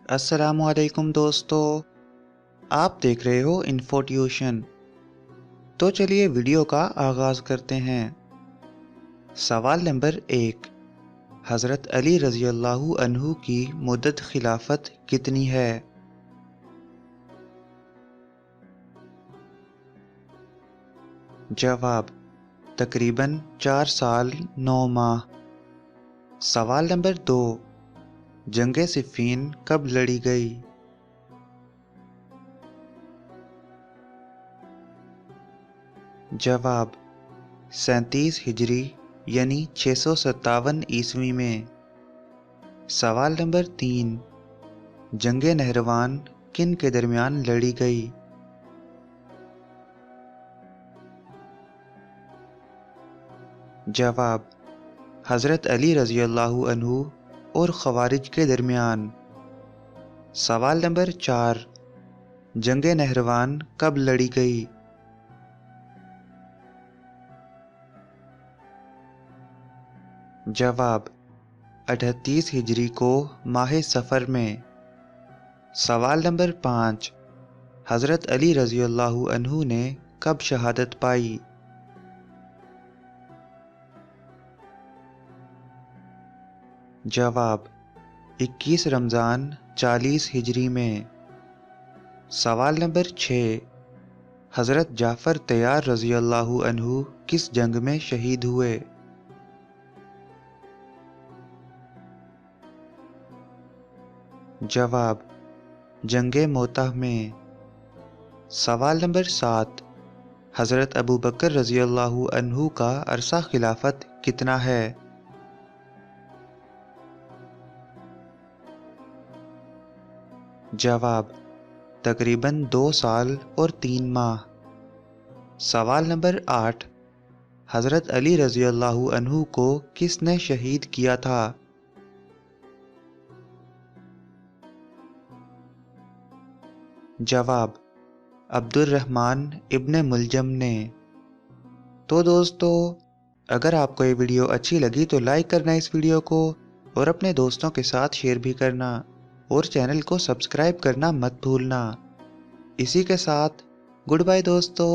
अस्सलामुअलैकुम दोस्तों, आप देख रहे हो इन्फो ट्यूशन। तो चलिए वीडियो का आगाज़ करते हैं। सवाल नंबर 1, हज़रत अली रज़ी अल्लाहु अन्हु की मुद्दत खिलाफत कितनी है? जवाब, तकरीबन 4 साल 9 माह। सवाल नंबर 2, जंगे सिफ़ीन कब लड़ी गई? जवाब, 37 हिजरी यानी 657 ईस्वी में। सवाल नंबर 3, जंगे नहरवान किन के दरमियान लड़ी गई? जवाब, हज़रत अली रज़ी अल्लाहु अन्हु और ख़वारिज के दरमियान। सवाल नंबर 4, जंगे नहरवान कब लड़ी गई? जवाब, 38 हिजरी को माह सफ़र में। सवाल नंबर 5, हज़रत अली रज़ी अल्लाहु अन्हु ने कब शहादत पाई? जवाब, 21 रमज़ान 40 हिजरी में। सवाल नंबर 6, हज़रत जाफ़र तैयार रज़ी अल्लाहु अन्हु किस जंग में शहीद हुए? जवाब, जंगे मोता में। सवाल नंबर 7, हज़रत अबू बकर रज़ी अल्लाहु अन्हु का अरसा खिलाफत कितना है? जवाब, तकरीबन 2 साल और 3 माह। सवाल नंबर 8, हज़रत अली रज़ी अल्लाहु अन्हु को किसने शहीद किया था? जवाब, अब्दुर्रहमान इब्ने मुलजम ने। तो दोस्तों, अगर आपको ये वीडियो अच्छी लगी तो लाइक करना इस वीडियो को, और अपने दोस्तों के साथ शेयर भी करना, और चैनल को सब्सक्राइब करना मत भूलना। इसी के साथ गुड बाय दोस्तों।